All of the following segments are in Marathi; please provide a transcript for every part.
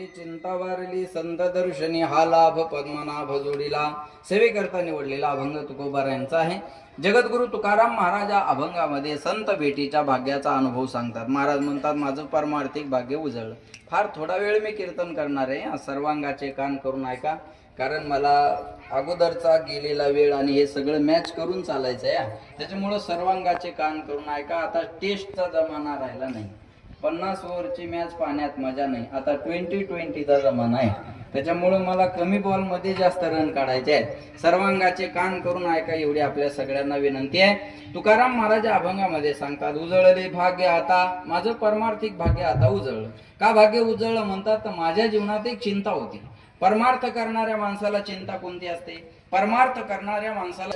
चिंता वारली संत दर्शनी हा लाभ पद्मनाभ जोडीला. सेवेकरता निवडलेला अभंग तुकोबारायांचा आहे. जगद्गुरु तुकाराम महाराज अभंगामध्ये संत भेटीच्या भाग्याचा अनुभव सांगतात. महाराज म्हणतात, माझं परमार्थिक भाग्य उजळलं. फार थोडा वेळ मी कीर्तन करणार आहे, सर्वांगाचे कान करून ऐका, कारण मला अगोदरचा गेलेला वेळ आणि हे सगळं मॅच करून चालायचं आहे. त्याच्यामुळं सर्वांगाचे कान करून ऐका. आता टेस्टचा जमाना राहिला नाही. 50 ओव्हरची मॅच पाहण्यात मजा नाही. आता 20-20चा जमाना आहे. त्याच्यामुळं मला कमी बॉलमध्ये जास्त रन काढायचे आहेत. सर्वांगाचे कान करून ऐका, एवढी आपल्या सगळ्यांना विनंती आहे. तुकाराम महाराज अभंगामध्ये सांगतात, उजळले भाग्य आता, माझं परमार्थिक भाग्य आता उजळलं. का भाग्य उजळलं म्हणतात, तर माझ्या जीवनात एक चिंता होती. परमार्थ करणाऱ्या माणसाला चिंता कोणती असते? परमार्थ करणाऱ्या माणसाला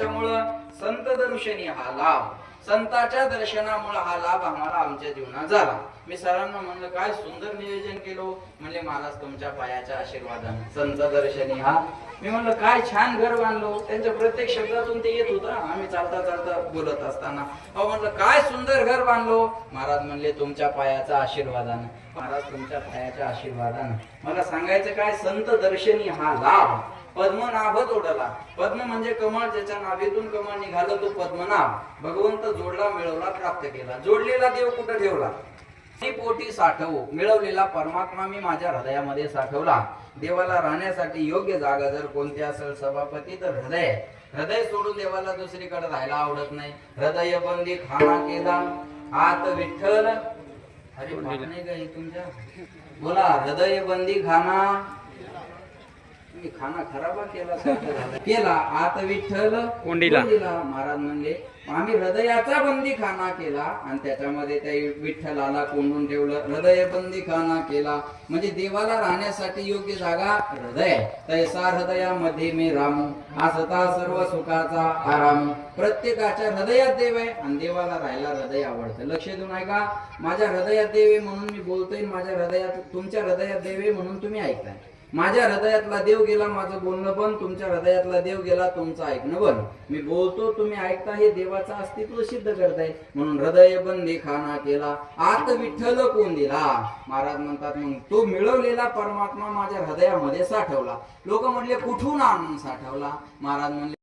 संत दर्शनी हा लाभ, संतांच्या दर्शनामुळे हा लाभ आम्हाला आमच्या जीवनात झाला. मी सरांना म्हणलं, काय सुंदर नियोजन केलं. म्हणले, महाराज तुमच्या पायाच्या आशीर्वादाने संत दर्शनी हा. मी म्हणलं, काय छान घर बांधलो. त्यांच्या प्रत्येक शब्दातून ते येत होतं. आम्ही चालता चालता बोलत असताना म्हणलं, काय सुंदर घर बांधलो. महाराज म्हणले, तुमच्या पायाच्या आशीर्वादाने. महाराज तुमच्या पायाच्या आशीर्वादाने. मला सांगायचं काय, संत दर्शनी हा लाभ पद्मनाभ जोडला. पद्म म्हणजे कमळ, ज्याच्या नाभीतून कमळ निघालं तो पद्मनाभ. भगवंत जोडला, मिळवला, प्राप्त केला. जोडलेला देव कुठं ठेवला? पोटी साठवू. मिळवलेला परमात्मा मी माझ्या हृदयामध्ये साठवला. देवाला राहण्यासाठी योग्य जागा जर कोणती असेल सभापती, तर हृदय. हृदय सोडून देवाला दुसरीकडे राहायला आवडत नाही. हृदय बंदी खाना केला आत विठ्ठल. अरे नाही का तुमच्या बोला, हृदय बंदी खाना खाना खराब केला आत विठ्ठल कोंडीला. महाराज म्हणले, आम्ही हृदयाचा बंदी खाना केला आणि त्याच्यामध्ये त्या विठ्ठलाला कोंडून ठेवलं. हृदय बंदी खाना केला म्हणजे देवाला राहण्यासाठी योग्य जागा हृदय. तैसा हृदयामध्ये मी रामू, असता सर्व सुखाचा आराम. प्रत्येकाच्या हृदयात देव आहे आणि देवाला राहायला हृदय आवडतं. लक्ष देऊन ऐका, माझ्या हृदयात देव आहे म्हणून मी बोलतोय. माझ्या हृदयात, तुमच्या हृदयात देव आहे म्हणून तुम्ही ऐकताय. माझ्या हृदयातला देव गेला, माझं बोलणं बंद. तुमच्या हृदयातला देव गेला, तुमचं ऐकणं बंद. मी बोलतो, तुम्ही ऐकता, हे देवाचं अस्तित्व सिद्ध करताय. म्हणून हृदय बंदी खाना केला आत विठ्ठल कोण दिला. महाराज म्हणतात, मग तो मिळवलेला परमात्मा माझ्या हृदयामध्ये साठवला. लोक म्हणले, कुठून आणून साठवला? महाराज म्हणले,